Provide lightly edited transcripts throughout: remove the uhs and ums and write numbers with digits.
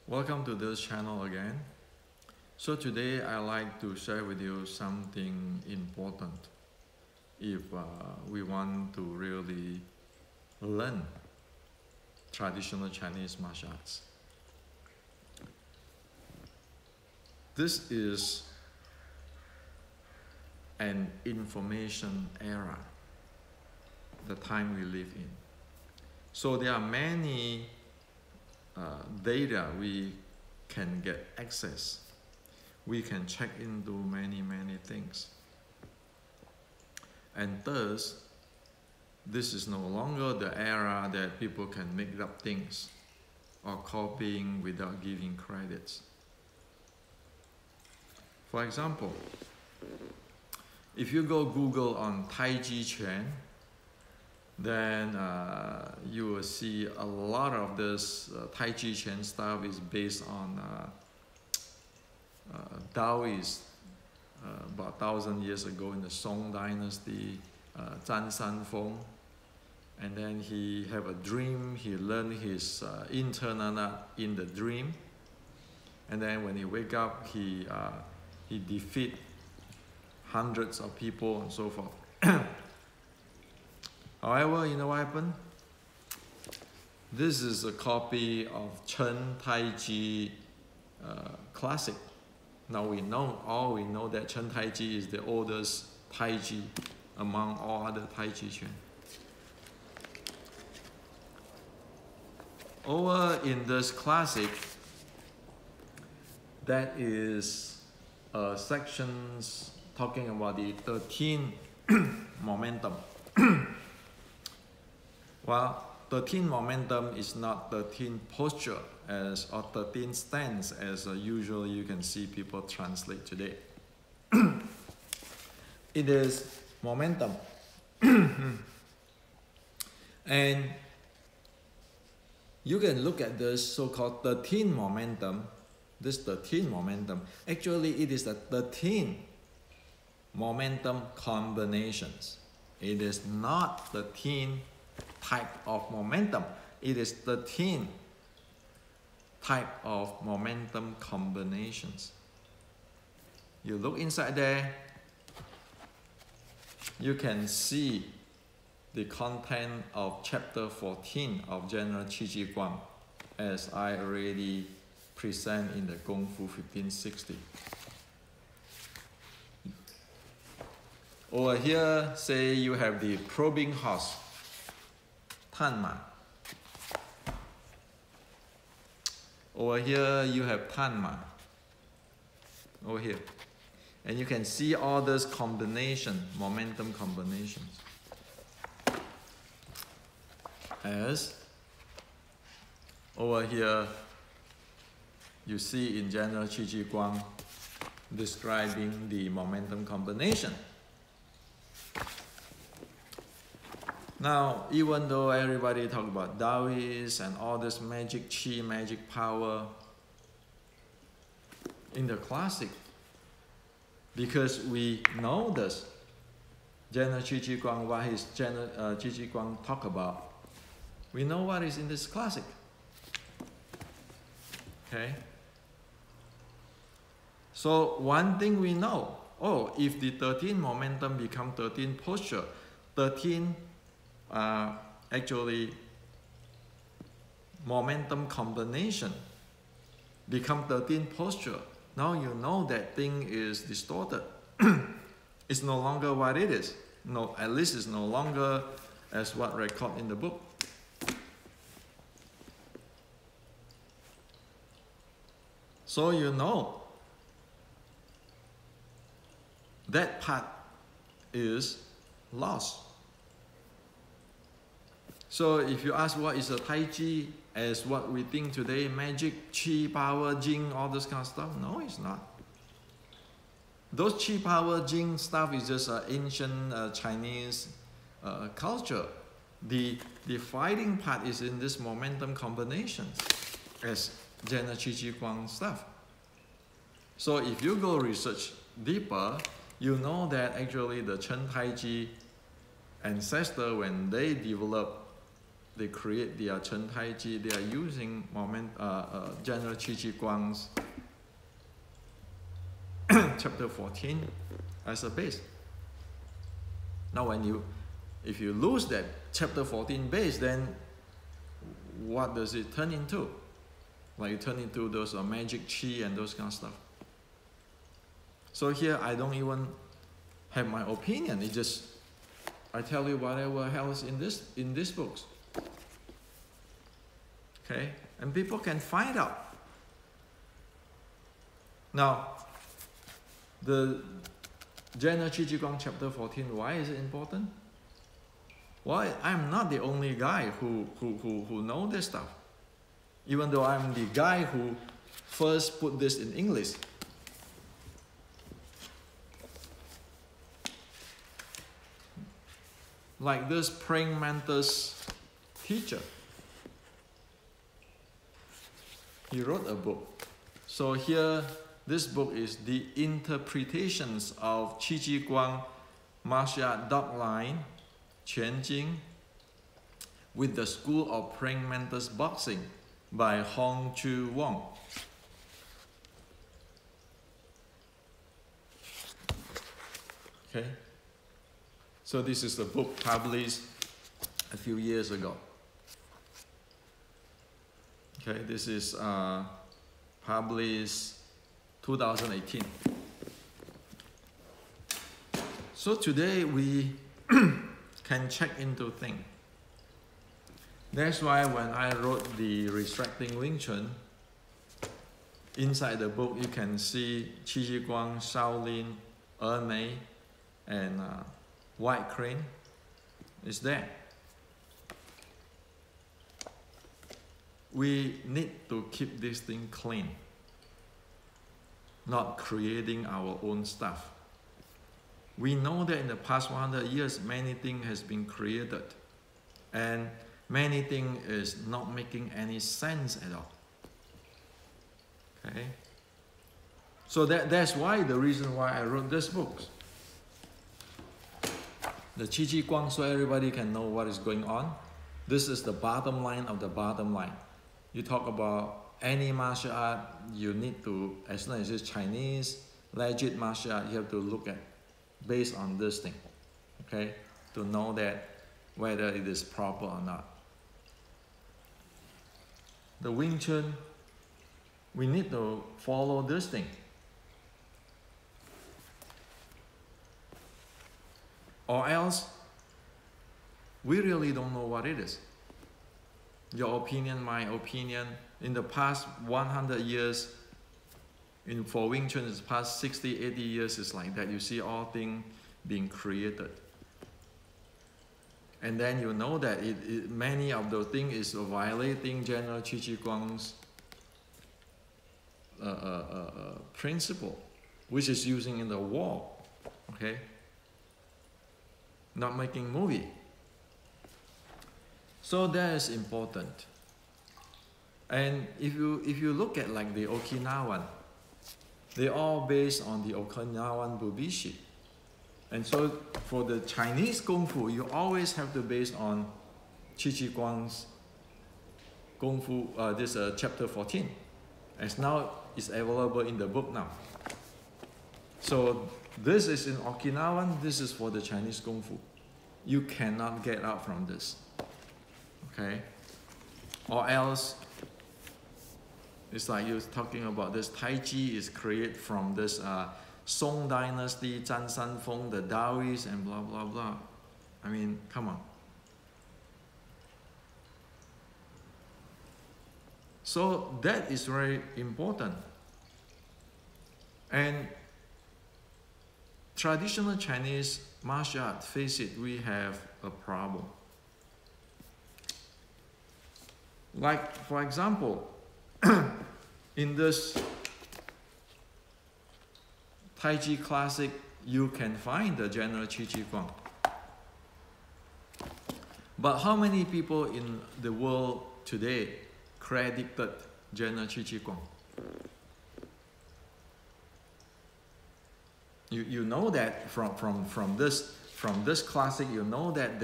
Welcome to this channel again. So today I like to share with you something important if we want to really learn traditional Chinese martial arts. This is an information era, the time we live in. So there are many data we can get access. We can check into many things. And thus, this is no longer the era that people can make up things or copying without giving credits. For example, if you go Google on Tai Chi Chuan, then you will see a lot of this Tai Chi Chuan stuff is based on Taoist about 1,000 years ago in the Song Dynasty, Zhan Sanfeng. And then he have a dream, he learned his internal in the dream. And then when he wake up, he defeat hundreds of people and so forth. However, you know what happened? This is a copy of Chen Tai Chi classic. Now we know that Chen Tai Chi is the oldest Tai Chi among all other Tai Chi Chuan. Over in this classic, that is sections talking about the 13 momentum. Well, 13 momentum is not 13 posture or 13 stance as usually you can see people translate today. It is momentum. And you can look at this so-called 13 momentum. This 13 momentum, actually it is the 13 momentum combinations. It is not 13 type of momentum. It is 13 type of momentum combinations. You look inside there, you can see the content of chapter 14 of General Qi Ji Guang, as I already present in the Kung Fu 1560. Over here, say you have the probing horse, Tanma. Over here, you have Tanma. Over here. And you can see all those combination, momentum combinations. As over here, you see in General Qi Ji Guang describing the momentum combination. Now, even though everybody talk about Taoist and all this magic chi, magic power, in the classic, because we know this, General Qi Ji Guang, what his General Qi Ji Guang talk about, we know what is in this classic. Okay? So one thing we know, if the 13 momentum become 13 posture, 13 actually momentum combination become 13 posture. Now you know that thing is distorted. It's no longer what it is. No, at least it's no longer as what recorded in the book. So you know that part is lost. So if you ask what is a Tai Chi as what we think today, magic, chi, power, jing, all this kind of stuff, no, it's not. Those chi, power, jing stuff is just ancient Chinese culture. The fighting part is in this momentum combinations as General Qi Ji Guang stuff. So if you go research deeper, you know that actually the Chen Tai Chi ancestor, when they developed they create their Chen Tai Chi, they are using General Qi Ji Guang's chapter 14 as a base. Now if you lose that chapter 14 base, then what does it turn into? Like, it turn into those magic chi and those kind of stuff. So here I don't even have my opinion. It just, I tell you whatever else in this books. Okay, and people can find out. Now, the General Qi Ji Guang chapter 14, why is it important? Well, I'm not the only guy who know this stuff. Even though I'm the guy who first put this in English. Like this praying mantis teacher. He wrote a book. So here, this book is the interpretations of Qi Ji Guang martial art doctrine, Quan Jing, with the School of Praying Mantis Boxing by Hong Chu Wong. Okay, so this is a book published a few years ago. Okay, this is published 2018. So today we can check into things. That's why when I wrote the Resurrecting Wing Chun, inside the book you can see Qi Ji Guang, Shaolin, Mei, and White Crane is there. We need to keep this thing clean, not creating our own stuff. We know that in the past 100 years, many things has been created, and many things is not making any sense at all. Okay? So that's why the reason why I wrote this book. The Qi Ji Guang, so everybody can know what is going on. This is the bottom line of the bottom line. You talk about any martial art, you need to, as long as it's Chinese, legit martial art, you have to look at based on this thing, okay? To know that whether it is proper or not. The Wing Chun, we need to follow this thing. Or else, we really don't know what it is. Your opinion, my opinion, in the past 100 years, for Wing Chun, it's past 60, 80 years, it's like that. You see all things being created. And then you know that many of those things is violating General Qi Ji Guang's principle, which is using in the war, okay? Not making movie. So that is important. And if you look at like the Okinawan, they're all based on the Okinawan Bubishi. And so for the Chinese Kung Fu, you always have to base on Qi Ji Guang's Kung Fu, this chapter 14. As now it's available in the book now. So this is in Okinawan, this is for the Chinese Kung Fu. You cannot get out from this. Okay? Or else, it's like you're talking about this Tai Chi is created from this Song Dynasty, Zhan Sanfeng, the Taoists, and blah, blah, blah. I mean, come on. So that is very important. And traditional Chinese martial art, face it, we have a problem. Like, for example, in this Tai Chi classic, you can find the General Qi Ji Guang. But how many people in the world today credited General Qi Ji Guang? You know that from this classic, you know that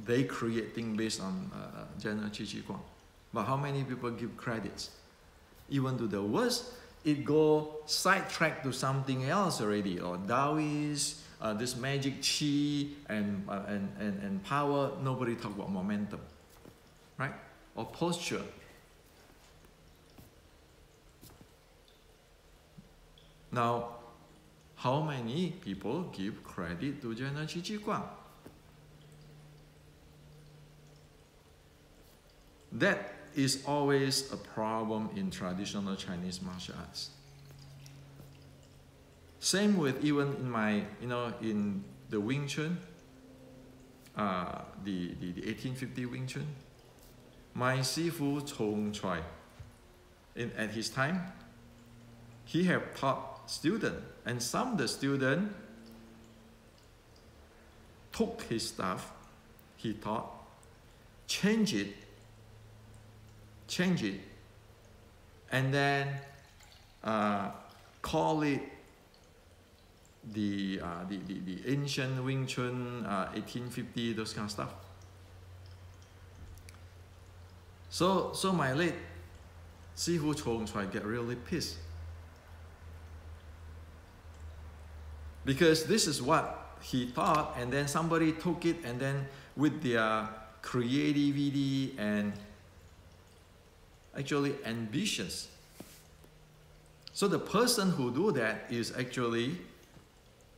they create things based on general Qi Qi Guang. But how many people give credits? Even to the worst, it go sidetrack to something else already, or Taoist, this magic Qi and power. Nobody talk about momentum, right? Or posture. Now, how many people give credit to general Qi Qi Guang? That is always a problem in traditional Chinese martial arts. Same with even in my, in the Wing Chun, the 1850 Wing Chun. My Sifu Chong Choi, at his time, he have taught students, and some of the students took his stuff, he taught, change it, and then call it the ancient Wing Chun 1850, those kind of stuff. So my late Sifu Chong Choi get really pissed, because this is what he thought, and then somebody took it, and then with their creativity and actually ambitions. So the person who do that is actually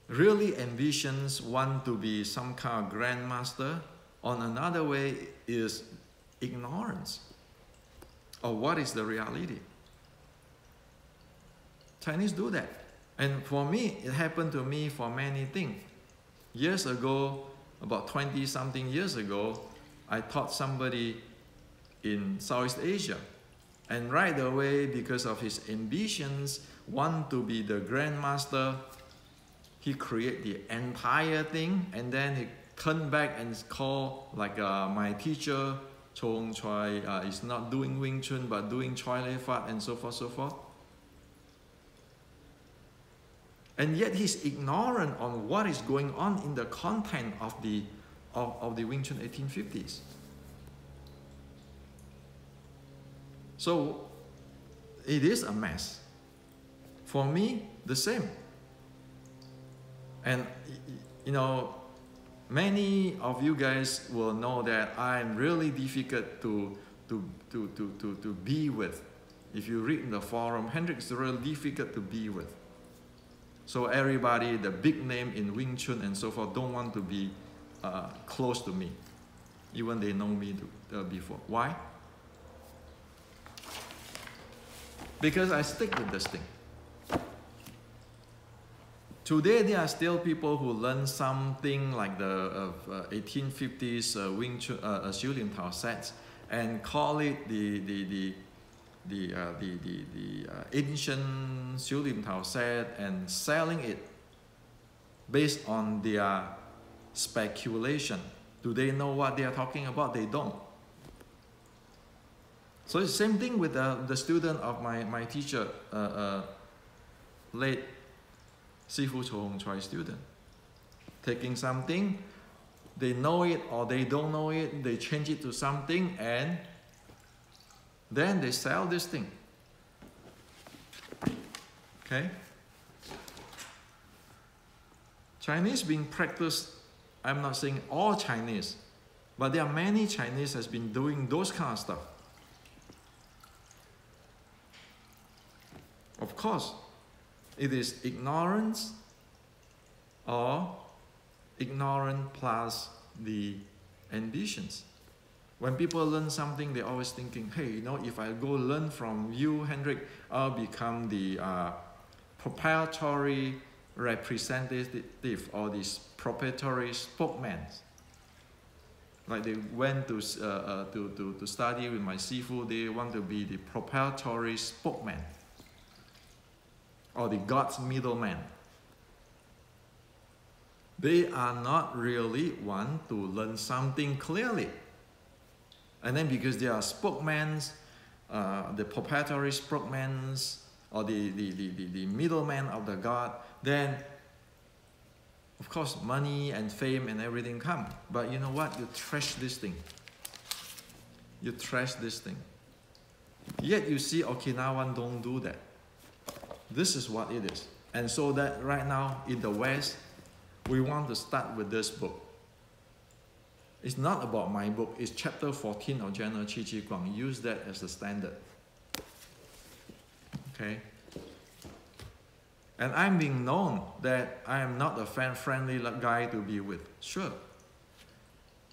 really ambitions, want to be some kind of grandmaster. On another way is ignorance of what is the reality. Chinese do that. And for me, it happened to me for many things. Years ago, about 20-something years ago, I taught somebody in Southeast Asia. And right away, because of his ambitions, want to be the grandmaster, he created the entire thing, and then he turned back and called, like my teacher, Chong Choi, is not doing Wing Chun, but doing Choi Lei Fat, and so forth, so forth. And yet he's ignorant on what is going on in the content of the Wing Chun 1850s. So it is a mess. For me, the same. And many of you guys will know that I'm really difficult to be with. If you read in the forum, Hendrik is really difficult to be with. So everybody, the big name in Wing Chun and so forth, don't want to be close to me, even they know me before. Why? Because I stick with this thing. Today, there are still people who learn something like the 1850s Wing Chun, Xiu Lim Tao sets, and call it the ancient Xiu Lim Tao set, and selling it based on their speculation. Do they know what they are talking about? They don't. So it's the same thing with the student of my teacher, late Sifu Chong Choi student. Taking something, they know it or they don't know it, they change it to something, and then they sell this thing. Okay? Chinese being practiced, I'm not saying all Chinese, but there are many Chinese has been doing those kind of stuff. Of course, it is ignorance or ignorant plus the ambitions. When people learn something, they're always thinking, hey, if I go learn from you, Hendrik, I'll become the proprietary representative or this proprietary spokesman. Like they went to study with my Sifu, they want to be the proprietary spokesman, or the God's middleman. They are not really want to learn something clearly. And then because they are spokesmen, the proprietary spokesmen, or the middleman of the God, then Of course, money and fame and everything come. But you know what? You trash this thing. You trash this thing. Yet you see Okinawan don't do that. This is what it is. And so that right now in the West, we want to start with this book. It's not about my book. It's chapter 14 of General Qi Ji Guang. Use that as the standard. Okay? And I'm being known that I am not a friendly guy to be with. Sure.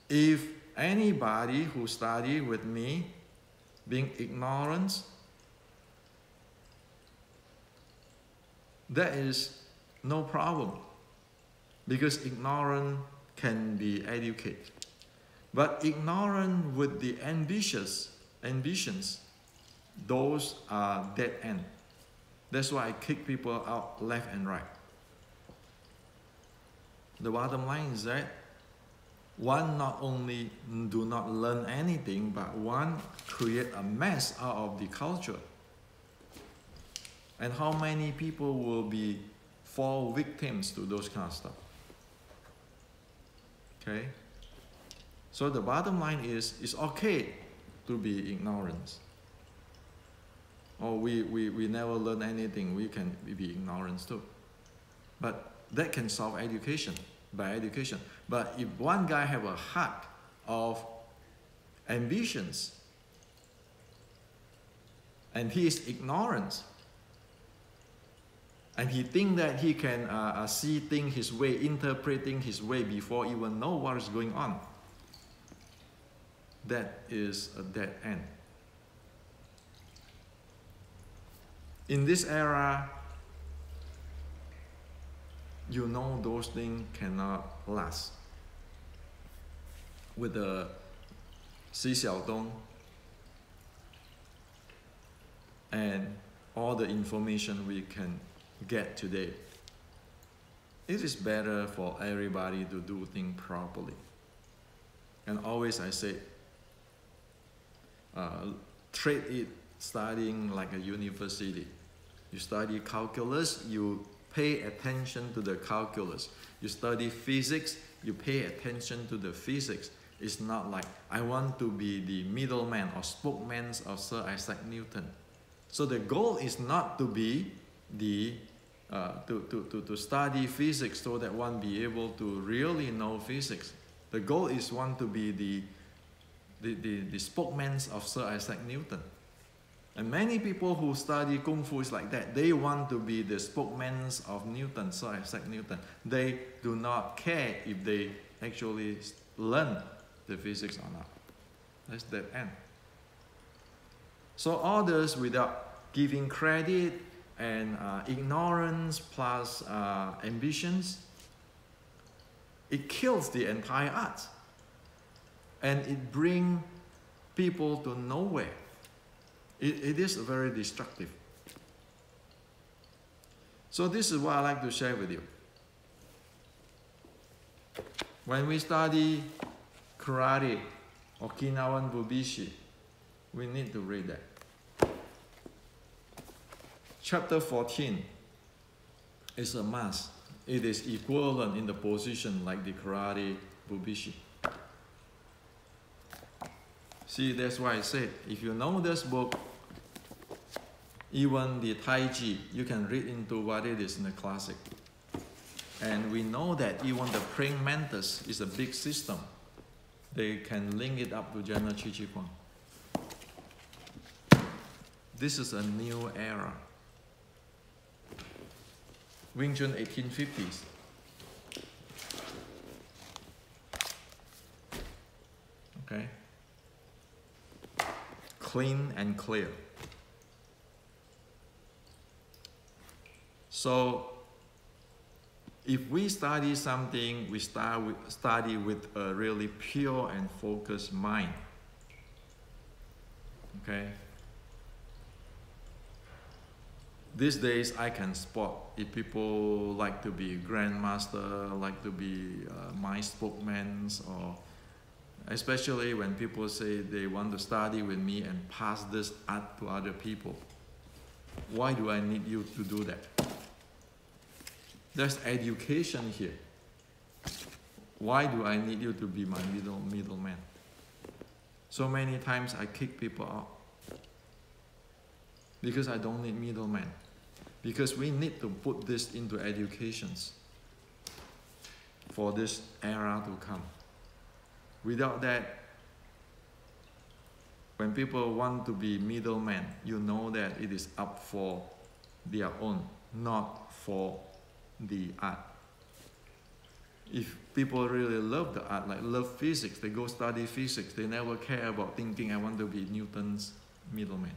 If anybody who study with me being ignorant, that is no problem. Because ignorant can be educated. But ignorant with the ambitions, those are dead end. That's why I kick people out left and right. The bottom line is that one not only do not learn anything, but one create a mess out of the culture. And how many people will fall victims to those kind of stuff? Okay? So the bottom line is, it's okay to be ignorant. Or we never learn anything, we can be ignorant too. But that can solve education, by education. But if one guy have a heart of ambitions, and he is ignorant, and he think that he can see things his way, interpreting his way before even know what is going on, that is a dead end. In this era, you know those things cannot last. With the Xi Xiaodong and all the information we can get today, it is better for everybody to do things properly. And always I say, treat it studying like a university. You study calculus, you pay attention to the calculus. You study physics, you pay attention to the physics. It's not like, I want to be the middleman or spokesman of Sir Isaac Newton. So the goal is not to be the, to study physics so that one be able to really know physics. The goal is one to be the spokesman of Sir Isaac Newton. And many people who study Kung Fu is like that. They want to be the spokesmen of Newton, Sir Isaac Newton. They do not care if they actually learn the physics or not. That's that end. So all this without giving credit and ignorance plus ambitions, it kills the entire art. And it brings people to nowhere. It is very destructive. So this is what I like to share with you. When we study karate, Okinawan Bubishi, we need to read that. Chapter 14 is a must. It is equivalent in the position like the karate Bubishi. See, that's why I said, if you know this book, even the Taiji, you can read into what it is in the classic. And we know that even the praying mantis is a big system. They can link it up to General Qi Ji Guang. This is a new era. Wing Chun 1850s. Okay? Clean and clear. So, if we study something, we study with a really pure and focused mind. Okay? These days, I can spot if people like to be grandmaster, like to be my spokesman, or especially when people say they want to study with me and pass this art to other people. Why do I need you to do that? There's education here. Why do I need you to be my middleman? So many times I kick people out because I don't need middlemen. Because we need to put this into educations for this era to come. Without that, when people want to be middlemen, you know that it is up for their own, not for the art. If people really love the art, like love physics, they go study physics, they never care about thinking, I want to be Newton's middleman.